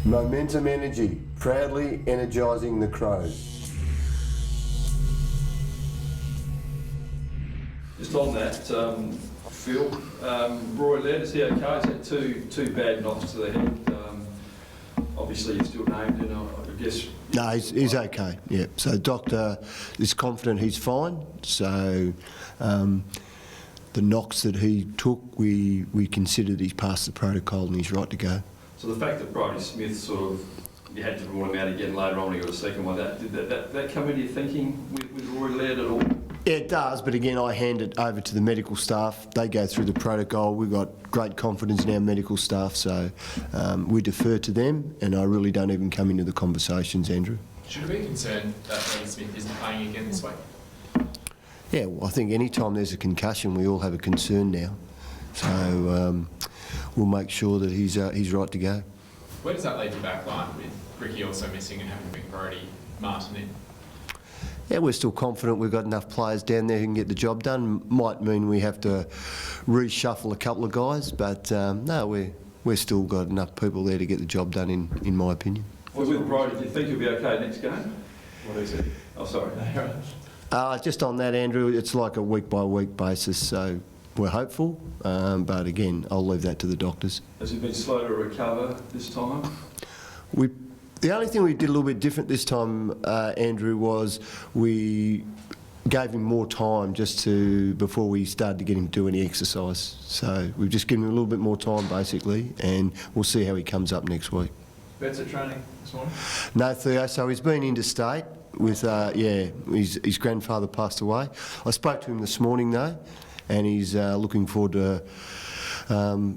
Momentum Energy, proudly energising the Crows. Just on that, Phil, Roy Laird, is he okay? Is that two bad knocks to the head? Obviously, he's still named, and I guess. No, he's okay. Yeah. So doctor is confident he's fine. So the knocks that he took, we considered he's passed the protocol and he's right to go. So the fact that Brodie Smith you had to rule him out again later on when he got a second one, did that come into your thinking with Roy Laird at all? Yeah, it does, but again, I hand it over to the medical staff. They go through the protocol. We've got great confidence in our medical staff, so we defer to them, and I really don't even come into the conversations, Andrew. Should we be concerned that Brodie Smith isn't playing again this week? Yeah, well, I think any time there's a concussion, we all have a concern now. So we'll make sure that he's right to go. Where does that leave your back line with Ricky also missing and having to bring Brodie Martin in? Yeah, we're still confident we've got enough players down there who can get the job done. Might mean we have to reshuffle a couple of guys, but no, we've still got enough people there to get the job done, in my opinion. Well, with Brodie, do you think he'll be okay next game? What is it? Oh, sorry. Just on that, Andrew, it's like a week-by-week basis, so we're hopeful, but again, I'll leave that to the doctors. Has he been slow to recover this time? The only thing we did a little bit different this time, Andrew, was we gave him more time before we started to get him to do any exercise. So we've just given him a little bit more time, basically, and we'll see how he comes up next week. Vets at training this morning? No, Theo. So he's been interstate with, his grandfather passed away. I spoke to him this morning, though, and he's looking forward to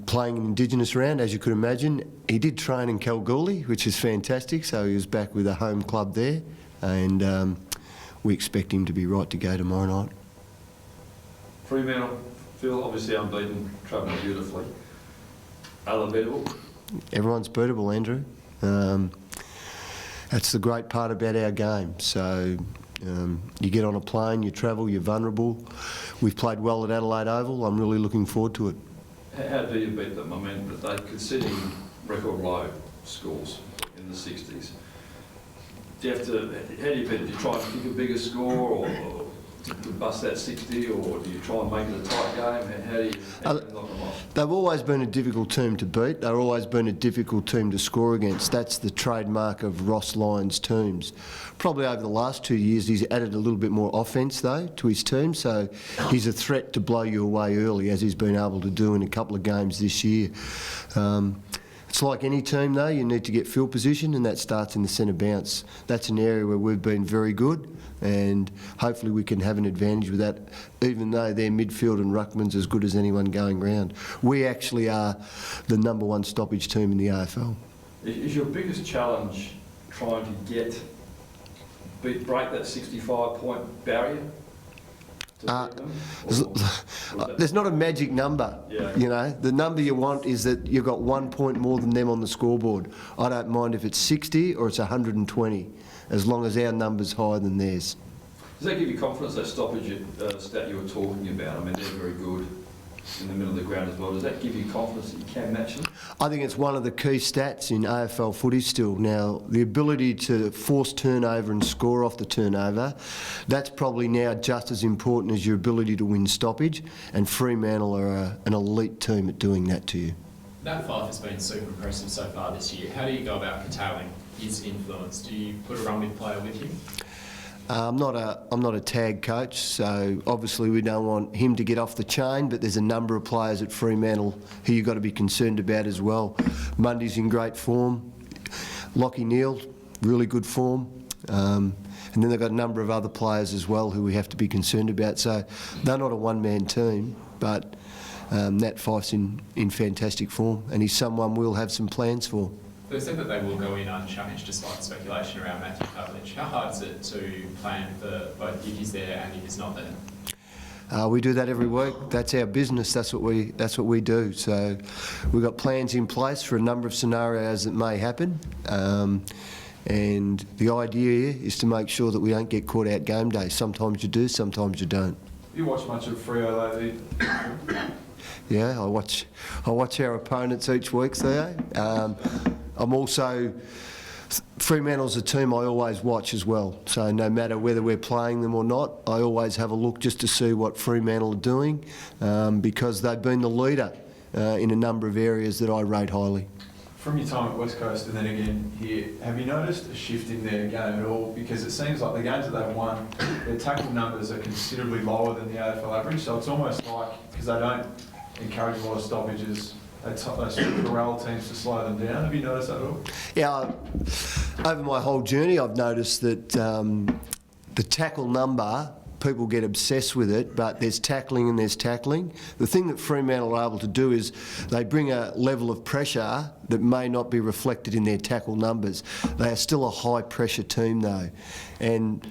playing an Indigenous round, as you could imagine. He did train in Kalgoorlie, which is fantastic, so he was back with a home club there, and we expect him to be right to go tomorrow night. Fremantle, Phil, obviously unbeaten, travelling beautifully. Are they beatable? Everyone's beatable, Andrew. That's the great part about our game. So you get on a plane, you travel, you're vulnerable. We've played well at Adelaide Oval. I'm really looking forward to it. How do you beat them? I mean, they're conceding record low scores in the 60s. How do you beat it? Do you try and kick a bigger score, or to bust that 60, or do you try and make it a tight game? How do you knock them off? They've always been a difficult team to beat. They've always been a difficult team to score against. That's the trademark of Ross Lyon's teams. Probably over the last 2 years, he's added a little bit more offence, though, to his team, so he's a threat to blow you away early, as he's been able to do in a couple of games this year. It's like any team, though, you need to get field position, and that starts in the centre bounce. That's an area where we've been very good, and hopefully we can have an advantage with that, even though their midfield and ruckman's as good as anyone going round. We actually are the #1 stoppage team in the AFL. Is your biggest challenge trying to break that 65-point barrier? There's not a magic number. Yeah. You know, the number you want is that you've got 1 point more than them on the scoreboard. I don't mind if it's 60 or it's 120, as long as our number's higher than theirs. Does that give you confidence, that stoppage stat you were talking about? I mean, they're very good in the middle of the ground as well. Does that give you confidence that you can match them? I think it's one of the key stats in AFL footy still. Now, the ability to force turnover and score off the turnover, that's probably now just as important as your ability to win stoppage, and Fremantle are an elite team at doing that to you. Nat Fyfe has been super impressive so far this year. How do you go about curtailing his influence? Do you put a run-with player with him? I'm not a tag coach, so obviously we don't want him to get off the chain, but there's a number of players at Fremantle who you've got to be concerned about as well. Mundy's in great form. Lachie Neale, really good form. And then they've got a number of other players as well who we have to be concerned about. So they're not a one-man team, but Nat Fyfe's in fantastic form, and he's someone we'll have some plans for. They said that they will go in unchanged despite the speculation around Matthew Pavlich. How hard is it to plan for both if he's there and if he's not there? We do that every week. That's our business. That's what we do. So we've got plans in place for a number of scenarios that may happen. And the idea here is to make sure that we don't get caught out game day. Sometimes you do, sometimes you don't. You watch much of Freo lately? Yeah, I watch our opponents each week, Theo. I'm also... Fremantle's a team I always watch as well. So no matter whether we're playing them or not, I always have a look just to see what Fremantle are doing because they've been the leader in a number of areas that I rate highly. From your time at West Coast and then again here, have you noticed a shift in their game at all? Because it seems like the games that they've won, their tackle numbers are considerably lower than the AFL average. So it's almost like, because they don't encourage a lot of stoppages, they corral teams to slow them down. Have you noticed that at all? Yeah, over my whole journey I've noticed that the tackle number, people get obsessed with it, but there's tackling and there's tackling. The thing that Fremantle are able to do is they bring a level of pressure that may not be reflected in their tackle numbers. They are still a high pressure team though. And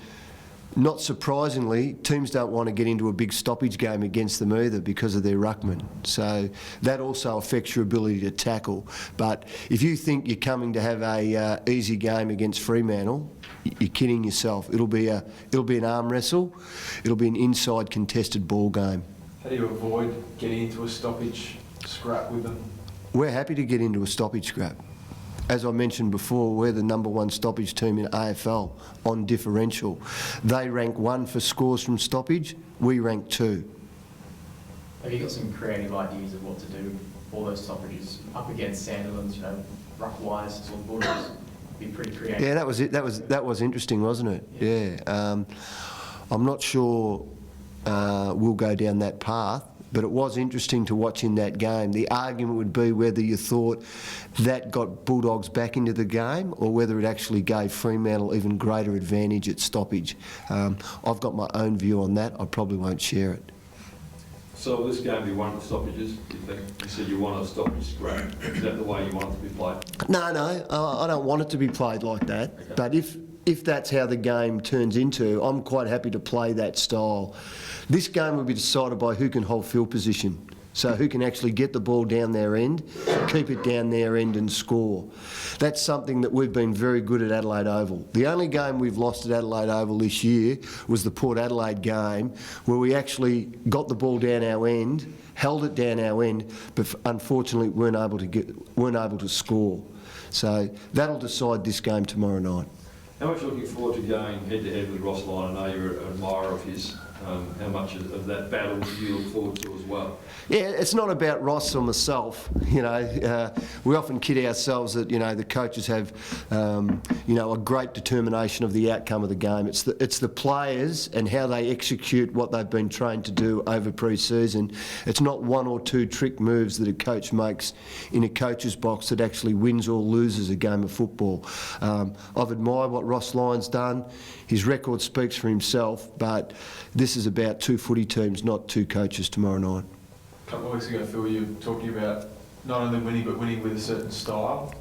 not surprisingly, teams don't want to get into a big stoppage game against them either because of their ruckman. So that also affects your ability to tackle. But if you think you're coming to have a easy game against Fremantle, you're kidding yourself. It'll be an arm wrestle. It'll be an inside contested ball game. How do you avoid getting into a stoppage scrap with them? We're happy to get into a stoppage scrap. As I mentioned before, we're the #1 stoppage team in AFL on differential. They rank 1 for scores from stoppage, we rank 2. Have you got some creative ideas of what to do with all those stoppages up against Sandilands, ruck-wise, or Bulldogs? Be pretty creative. Yeah, that was it. That was interesting, wasn't it? Yeah. I'm not sure we'll go down that path, but it was interesting to watch in that game. The argument would be whether you thought that got Bulldogs back into the game or whether it actually gave Fremantle even greater advantage at stoppage. I've got my own view on that. I probably won't share it. So will this game be won with stoppages, do you think? You said you want a stoppage scrap. Is that the way you want it to be played? No, I don't want it to be played like that. Okay. But if that's how the game turns into, I'm quite happy to play that style. This game will be decided by who can hold field position. So who can actually get the ball down their end, keep it down their end and score. That's something that we've been very good at Adelaide Oval. The only game we've lost at Adelaide Oval this year was the Port Adelaide game where we actually got the ball down our end, held it down our end, but unfortunately weren't able to score. So that'll decide this game tomorrow night. How much are you looking forward to going head-to-head with Ross Lyon? I know you're an admirer of his. How much of that battle do you look forward to as well? Yeah, it's not about Ross or myself. We often kid ourselves that the coaches have a great determination of the outcome of the game. It's the players and how they execute what they've been trained to do over pre-season. It's not 1 or 2 trick moves that a coach makes in a coach's box that actually wins or loses a game of football. I've admired what Ross Lyon's done. His record speaks for himself, but this is about 2 footy teams, not 2 coaches tomorrow night. A couple of weeks ago, Phil, you were talking about not only winning, but winning with a certain style.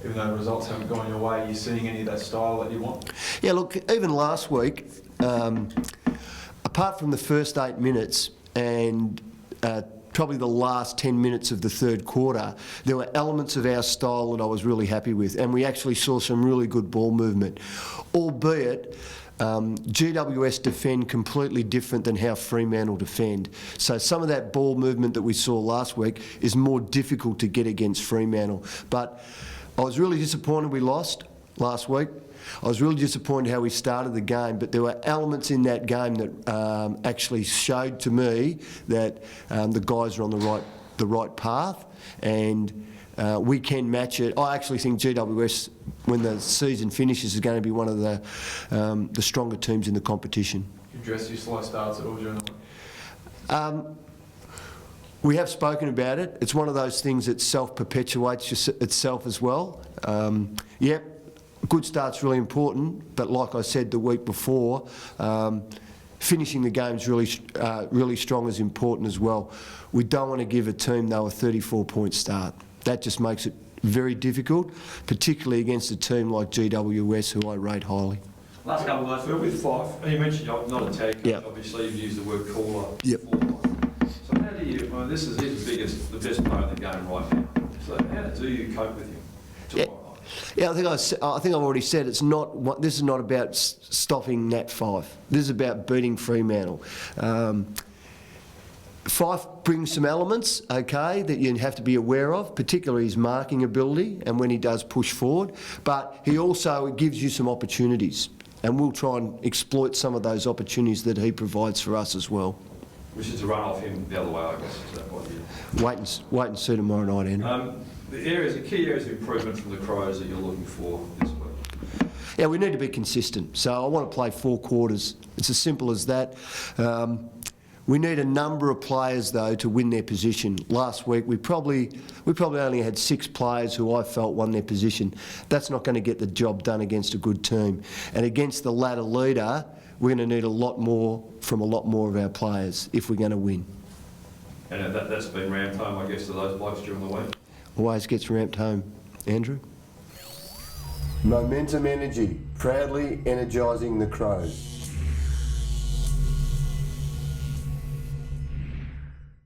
Even though the results haven't gone your way, are you seeing any of that style that you want? Yeah, look, even last week, apart from the first 8 minutes and probably the last 10 minutes of the third quarter, there were elements of our style that I was really happy with, and we actually saw some really good ball movement, albeit GWS defend completely different than how Fremantle defend. So some of that ball movement that we saw last week is more difficult to get against Fremantle. But I was really disappointed we lost last week. I was really disappointed how we started the game, but there were elements in that game that actually showed to me that the guys are on the right path, and we can match it. I actually think GWS, when the season finishes, is going to be one of the stronger teams in the competition. You address your slow starts at all during the week? We have spoken about it. It's one of those things that self-perpetuates itself as well. Yep. Good start's really important, but like I said the week before, finishing the game's really strong is important as well. We don't want to give a team, though, a 34-point start. That just makes it very difficult, particularly against a team like GWS, who I rate highly. Last couple of nights, with 5, you mentioned you're not a tag coach, Yep. obviously you've used the word caller Yep. before. So how do you, this is the best player of the game right now. So how do you cope with him tomorrow night? Yeah, I think I've already said this is not about stopping Nat 5. This is about beating Fremantle. Fife brings some elements, okay, that you have to be aware of, particularly his marking ability and when he does push forward. But he also gives you some opportunities, and we'll try and exploit some of those opportunities that he provides for us as well. Which is to run off him the other way, I guess. Is that what you... Wait and see tomorrow night, Andrew. The key areas of improvement from the Crows that you're looking for this week? Yeah, we need to be consistent. So I want to play 4 quarters. It's as simple as that. We need a number of players, though, to win their position. Last week, we probably only had 6 players who I felt won their position. That's not going to get the job done against a good team. And against the ladder leader, we're going to need a lot more from a lot more of our players if we're going to win. And that's been rammed home, I guess, to those blokes during the week? Always gets ramped home. Andrew? Momentum Energy, proudly energising the Crows.